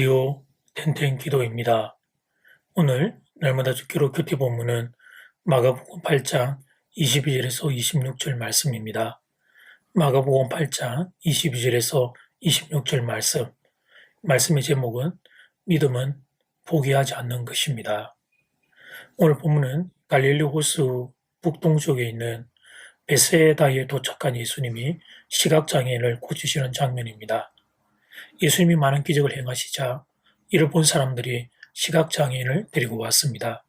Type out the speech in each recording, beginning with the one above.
라디오 텐텐 기도입니다. 오늘 날마다 주기로 큐티 본문은 마가복음 8장 22절에서 26절 말씀입니다. 마가복음 8장 22절에서 26절 말씀의 제목은 믿음은 포기하지 않는 것입니다. 오늘 본문은 갈릴리 호수 북동쪽에 있는 베세다에 도착한 예수님이 시각장애인을 고치시는 장면입니다. 예수님이 많은 기적을 행하시자 이를 본 사람들이 시각장애인을 데리고 왔습니다.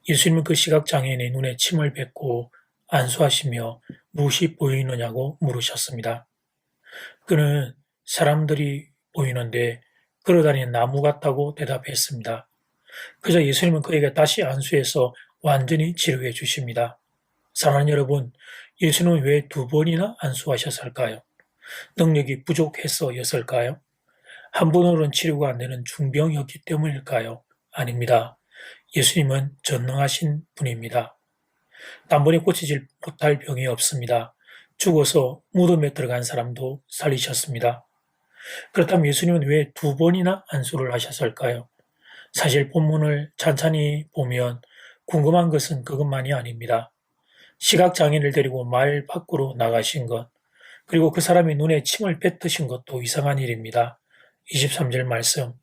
예수님은 그 시각장애인의 눈에 침을 뱉고 안수하시며 무엇이 보이느냐고 물으셨습니다. 그는 사람들이 보이는데 걸어다니는 나무 같다고 대답했습니다. 그저 예수님은 그에게 다시 안수해서 완전히 치료해 주십니다. 사랑하는 여러분, 예수님은 왜 2번이나 안수하셨을까요? 능력이 부족해서였을까요? 한 번으로는 치료가 안 되는 중병이었기 때문일까요? 아닙니다. 예수님은 전능하신 분입니다. 단번에 고치질 못할 병이 없습니다. 죽어서 무덤에 들어간 사람도 살리셨습니다. 그렇다면 예수님은 왜 2번이나 안수를 하셨을까요? 사실 본문을 찬찬히 보면 궁금한 것은 그것만이 아닙니다. 시각장애인을 데리고 마을 밖으로 나가신 것, 그리고 그 사람의 눈에 침을 뱉으신 것도 이상한 일입니다. 23절 말씀,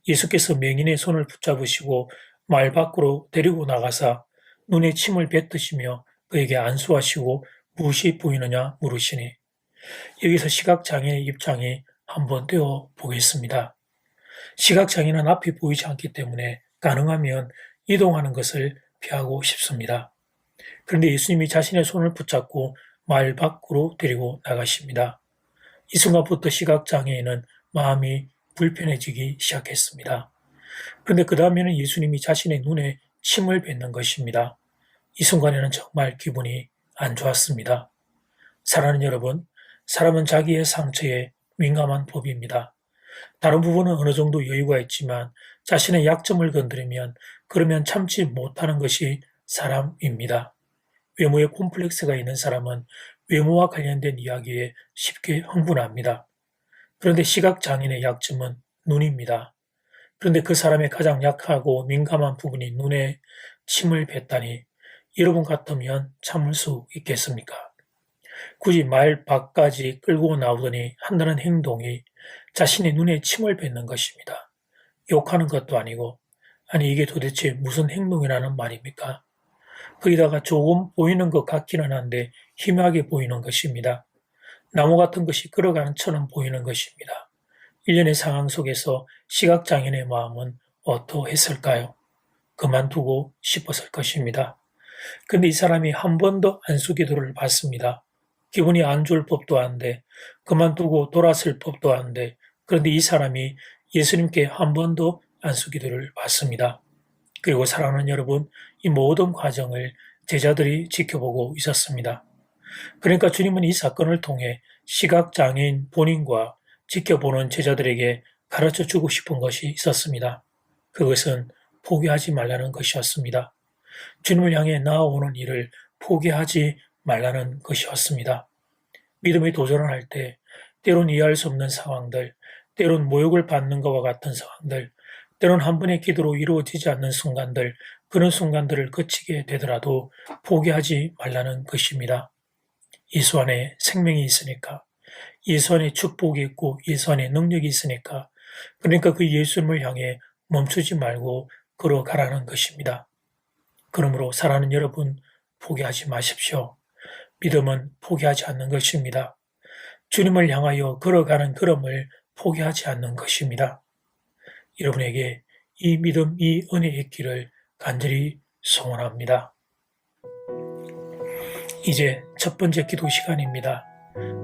예수께서 맹인의 손을 붙잡으시고 마을 밖으로 데리고 나가사 눈에 침을 뱉으시며 그에게 안수하시고 무엇이 보이느냐 물으시니, 여기서 시각장애인의 입장이 한번 떼어 보겠습니다. 시각장애인은 앞이 보이지 않기 때문에 가능하면 이동하는 것을 피하고 싶습니다. 그런데 예수님이 자신의 손을 붙잡고 마을 밖으로 데리고 나가십니다. 이 순간부터 시각장애인은 마음이 불편해지기 시작했습니다. 그런데 그 다음에는 예수님이 자신의 눈에 침을 뱉는 것입니다. 이 순간에는 정말 기분이 안 좋았습니다. 사랑하는 여러분, 사람은 자기의 상처에 민감한 법입니다. 다른 부분은 어느 정도 여유가 있지만 자신의 약점을 건드리면 그러면 참지 못하는 것이 사람입니다. 외모에 콤플렉스가 있는 사람은 외모와 관련된 이야기에 쉽게 흥분합니다. 그런데 시각장애인의 약점은 눈입니다. 그런데 그 사람의 가장 약하고 민감한 부분이 눈에 침을 뱉다니, 여러분 같으면 참을 수 있겠습니까? 굳이 말 밖까지 끌고 나오더니 한다는 행동이 자신의 눈에 침을 뱉는 것입니다. 욕하는 것도 아니고, 아니 이게 도대체 무슨 행동이라는 말입니까? 거기다가 조금 보이는 것 같기는 한데 희미하게 보이는 것입니다. 나무 같은 것이 걸어가는 처럼 보이는 것입니다. 일련의 상황 속에서 시각장애인의 마음은 어떠했을까요? 그만두고 싶었을 것입니다. 근데 이 사람이 한 번도 안수기도를 받습니다. 기분이 안 좋을 법도 한데, 그만두고 돌아설 법도 한데, 그런데 이 사람이 예수님께 한 번도 안수기도를 받습니다. 그리고 사랑하는 여러분, 이 모든 과정을 제자들이 지켜보고 있었습니다. 그러니까 주님은 이 사건을 통해 시각장애인 본인과 지켜보는 제자들에게 가르쳐 주고 싶은 것이 있었습니다. 그것은 포기하지 말라는 것이었습니다. 주님을 향해 나아오는 일을 포기하지 말라는 것이었습니다. 믿음의 도전을 할 때 때론 이해할 수 없는 상황들, 때론 모욕을 받는 것과 같은 상황들, 때론 한 번의 기도로 이루어지지 않는 순간들, 그런 순간들을 거치게 되더라도 포기하지 말라는 것입니다. 예수 안에 생명이 있으니까, 예수 안에 축복이 있고 예수 안에 능력이 있으니까, 그러니까 그 예수님을 향해 멈추지 말고 걸어가라는 것입니다. 그러므로 사랑하는 여러분, 포기하지 마십시오. 믿음은 포기하지 않는 것입니다. 주님을 향하여 걸어가는 걸음을 포기하지 않는 것입니다. 여러분에게 이 믿음, 이 은혜의 있기를 간절히 소원합니다. 이제 첫 번째 기도 시간입니다.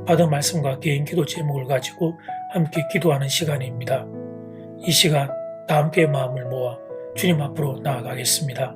받은 말씀과 개인 기도 제목을 가지고 함께 기도하는 시간입니다. 이 시간 다 함께 마음을 모아 주님 앞으로 나아가겠습니다.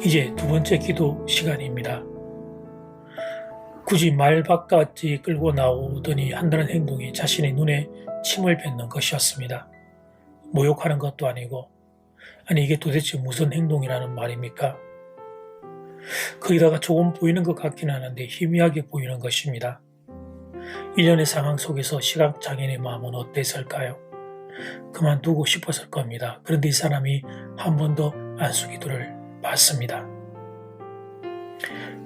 이제 두 번째 기도 시간입니다. 굳이 말밖까지 끌고 나오더니 한다는 행동이 자신의 눈에 침을 뱉는 것이었습니다. 모욕하는 것도 아니고, 아니 이게 도대체 무슨 행동이라는 말입니까? 거기다가 조금 보이는 것 같긴 하는데 희미하게 보이는 것입니다. 일련의 상황 속에서 시각장애인의 마음은 어땠을까요? 그만두고 싶었을 겁니다. 그런데 이 사람이 한 번 더 안수기도를 받습니다.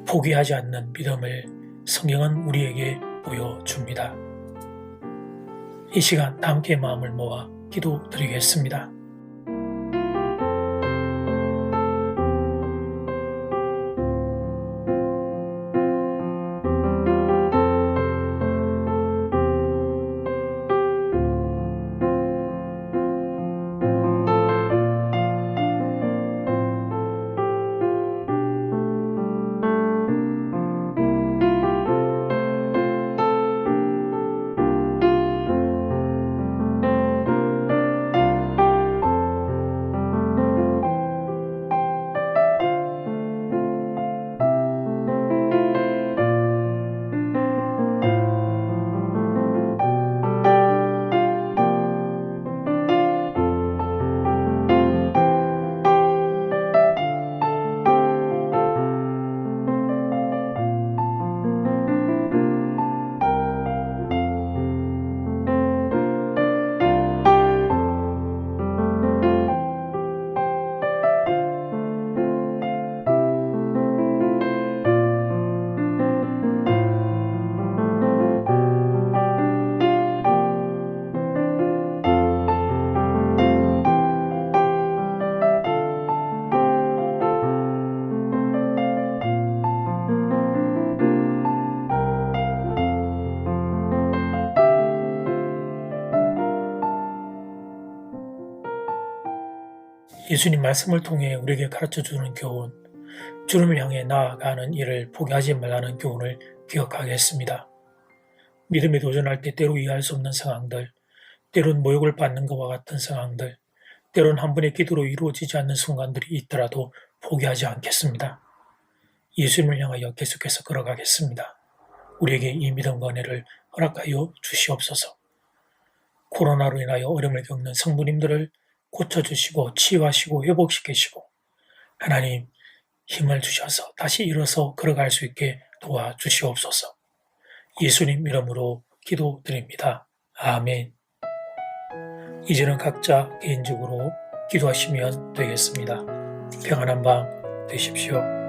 포기하지 않는 믿음을 성경은 우리에게 보여줍니다. 이 시간 다 함께 마음을 모아 기도드리겠습니다. 예수님 말씀을 통해 우리에게 가르쳐주는 교훈, 주님을 향해 나아가는 일을 포기하지 말라는 교훈을 기억하겠습니다. 믿음에 도전할 때 때로 이해할 수 없는 상황들, 때론 모욕을 받는 것과 같은 상황들, 때론 한 번의 기도로 이루어지지 않는 순간들이 있더라도 포기하지 않겠습니다. 예수님을 향하여 계속해서 걸어가겠습니다. 우리에게 이 믿음과 은혜를 허락하여 주시옵소서. 코로나로 인하여 어려움을 겪는 성도님들을 고쳐주시고 치유하시고 회복시키시고 하나님 힘을 주셔서 다시 일어서 걸어갈 수 있게 도와주시옵소서. 예수님 이름으로 기도드립니다. 아멘. 이제는 각자 개인적으로 기도하시면 되겠습니다. 평안한 밤 되십시오.